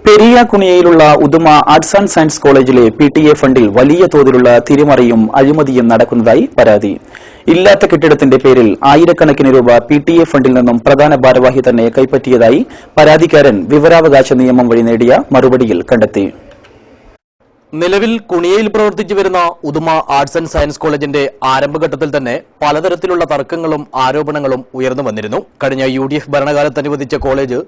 പെരിയാക്കുണിയയിലുള്ള Uduma arts and science കോളേജിലെ PTA ഫണ്ടിൽ വലിയ തോതിലുള്ള തിരിമറിയും അഴിമതിയും നടക്കുന്നതായി പരാതി. ഇല്ലാത്ത കെട്ടിടത്തിന്റെ പേരിൽ ആയിരക്കണക്കിന് രൂപ PTA ഫണ്ടിൽ നിന്നും പ്രധാന ഭാരവാഹി തന്നെ കൈപ്പറ്റിയതായി പരാതിക്കാരൻ വിവരാവകാശ നിയമം വഴി നേടിയ മറുപടിയിൽ കണ്ടെത്തി. നിലവിൽ കുണിയയിൽ പ്രവർത്തിച്ചു വരുന്ന ഉദുമ ആർട്സ് ആൻഡ് സയൻസ് കോളേജിന്റെ ആരംഭഘട്ടത്തിൽ തന്നെ പലതരത്തിലുള്ള തർക്കങ്ങളും ആരോപണങ്ങളും ഉയർന്നു വന്നിരുന്നു. കഴിഞ്ഞ UDF ഭരണകാലത്ത് അനുവദിച്ച കോളേജ്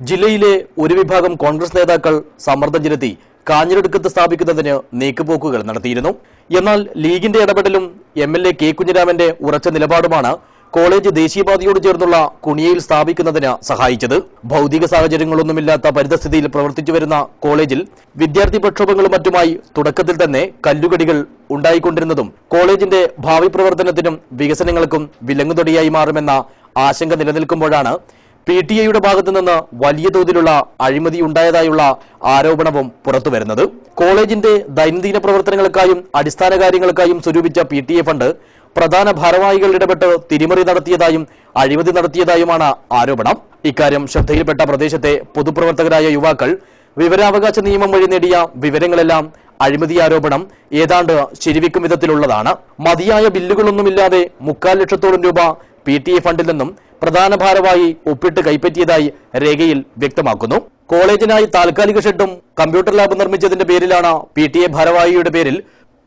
ജില്ലയിലെ ഒരു വിഭാഗം കോൺഗ്രസ് നേതാക്കൾ സമ്മർദ്ദം ചെലുത്തി കാഞ്ഞിരടുക്കത്ത് സ്ഥാപിക്കുന്നതിന് നീക്കുപോക്കുകൾ നടത്തിയിരുന്നു. എന്നാൽ ലീഗിന്റെ ഇടപെടലും MLA K. കുഞ്ഞിരാമന്റെ ഉറച്ച നിലപാടുമാണ് കോളേജ് ദേശീയപാതയോട് ചേർന്നുള്ള കുണിയയിൽ സ്ഥാപിക്കുന്നതിന് സഹായിച്ചത്. ഭൗതിക സാഹചര്യങ്ങളൊന്നുമില്ലാത്ത പരിതസ്ഥിതിയിൽ പ്രവർത്തിച്ചു വരുന്ന കോളേജിൽ വിദ്യാർത്ഥി പ്രക്ഷോഭങ്ങളും മറ്റുമായി തുടക്കത്തിൽ തന്നെ കല്ലുകടികൾ ഉണ്ടായിക്കൊണ്ടിരുന്നതും കോളേജിന്റെ ഭാവി പ്രവർത്തനത്തിനും വികസനങ്ങൾക്കും വിലങ്ങുതൊടിയായി മാറുമെന്ന ആശങ്ക നിലനിൽക്കുമ്പോഴാണ് PTA ഭാഗത്തുനിന്ന് വലിയ തോതിലുള്ള അഴിമതി ഉണ്ടായതായുള്ള ആരോപണവും പുറത്തുവരുന്നത്. കോളേജിന്റെ ദൈനംദിന പ്രവർത്തനങ്ങൾക്കായും അടിസ്ഥാന കാര്യങ്ങൾക്കായും സ്വരൂപിച്ച PTA ഫണ്ട് പ്രധാന ഭാരവാഹികൾ ഇടപെട്ട് തിരിമറി നടത്തിയതായും അഴിമതി നടത്തിയതായുമാണ് ആരോപണം. ഇക്കാര്യം ശ്രദ്ധയിൽപ്പെട്ട പ്രദേശത്തെ പൊതുപ്രവർത്തകരായ യുവാക്കൾ വിവരാവകാശ നിയമം വഴി നേടിയ വിവരങ്ങളെല്ലാം അഴിമതി ആരോപണം ഏതാണ്ട് ശരിവെക്കും വിധത്തിലുള്ളതാണ്. മതിയായ ബില്ലുകളൊന്നുമില്ലാതെ 3.25 ലക്ഷത്തോളം രൂപ PTA ഫണ്ടിൽ നിന്നും പ്രധാന ഭാരവാഹി ഒപ്പിട്ട് കൈപ്പറ്റിയതായി രേഖയിൽ വ്യക്തമാക്കുന്നു. കോളേജിനായി താൽക്കാലിക ഷെഡും കമ്പ്യൂട്ടർ ലാബ് നിർമ്മിച്ചതിന്റെ പേരിലാണ് PTA ഭാരവാഹിയുടെ പേരിൽ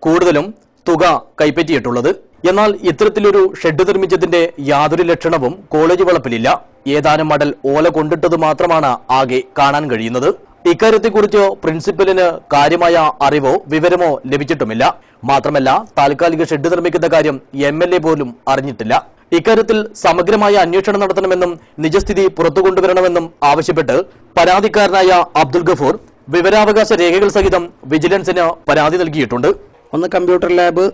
കൂടുതലും തുക കൈപ്പറ്റിയിട്ടുള്ളത്. എന്നാൽ ഇത്തരത്തിലൊരു ഷെഡ് നിർമ്മിച്ചതിന്റെ യാതൊരു ലക്ഷണവും കോളേജ് വളപ്പിലില്ല. ഏതാനും മടൽ ഓല കൊണ്ടിട്ടത് മാത്രമാണ് ആകെ കാണാൻ കഴിയുന്നത്. ഇക്കാര്യത്തെക്കുറിച്ച് പ്രിൻസിപ്പലിന് കാര്യമായ അറിവോ വിവരമോ ലഭിച്ചിട്ടുമില്ല. മാത്രമല്ല താൽക്കാലിക ഷെഡ് നിർമ്മിക്കുന്ന കാര്യം MLA പോലും അറിഞ്ഞിട്ടില്ല. ഇക്കാര്യത്തിൽ സമഗ്രമായ അന്വേഷണം നടത്തണമെന്നും നിജസ്ഥിതി പുറത്തു കൊണ്ടുവരണമെന്നും ആവശ്യപ്പെട്ട് പരാതിക്കാരനായ അബ്ദുൽ ഗഫൂർ വിവരാവകാശ രേഖകൾ സഹിതം വിജിലൻസിന് പരാതി നൽകിയിട്ടുണ്ട്. ഒന്ന് കമ്പ്യൂട്ടർ ലാബ്,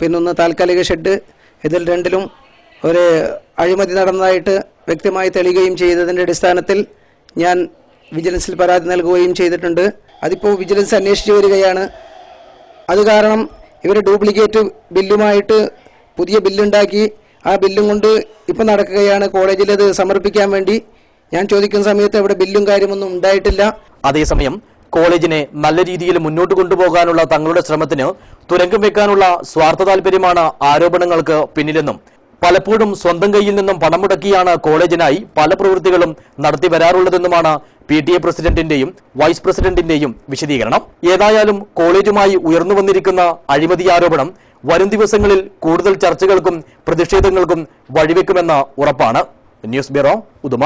പിന്നൊന്ന് താൽക്കാലിക ഷെഡ്. ഇതിൽ രണ്ടിലും ഒരു അഴിമതി നടന്നതായിട്ട് വ്യക്തമായി തെളിയുകയും ചെയ്തതിൻ്റെ അടിസ്ഥാനത്തിൽ ഞാൻ വിജിലൻസിൽ പരാതി നൽകുകയും ചെയ്തിട്ടുണ്ട്. അതിപ്പോൾ വിജിലൻസ് അന്വേഷിച്ചു വരികയാണ്. അത് കാരണം ഇവർ ഡ്യൂപ്ലിക്കേറ്റ് ബില്ലുമായിട്ട് പുതിയ ബില്ലുണ്ടാക്കി ആ ബില്ലും കൊണ്ട് ഇപ്പം നടക്കുകയാണ്. കോളേജിൽ അത് സമർപ്പിക്കാൻ വേണ്ടി ഞാൻ ചോദിക്കുന്ന സമയത്ത് അവിടെ ബില്ലും കാര്യമൊന്നും ഉണ്ടായിട്ടില്ല. അതേസമയം കോളേജിനെ നല്ല രീതിയിൽ മുന്നോട്ട് കൊണ്ടുപോകാനുള്ള തങ്ങളുടെ ശ്രമത്തിന് തുരങ്കം വെക്കാനുള്ള സ്വാർത്ഥ താൽപര്യമാണ് ആരോപണങ്ങൾക്ക് പിന്നിലെന്നും പലപ്പോഴും സ്വന്തം കയ്യിൽ നിന്നും പണം മുടക്കിയാണ് കോളേജിനായി പല പ്രവൃത്തികളും നടത്തി വരാറുള്ളതെന്നുമാണ് PTA പ്രസിഡന്റിന്റെയും വൈസ് പ്രസിഡന്റിന്റെയും വിശദീകരണം. ഏതായാലും കോളേജുമായി ഉയർന്നു വന്നിരിക്കുന്ന അഴിമതി ആരോപണം വരും ദിവസങ്ങളിൽ കൂടുതൽ ചർച്ചകൾക്കും പ്രതിഷേധങ്ങൾക്കും വഴിവെക്കുമെന്ന് ഉറപ്പാണ്. News bureau, Uduma.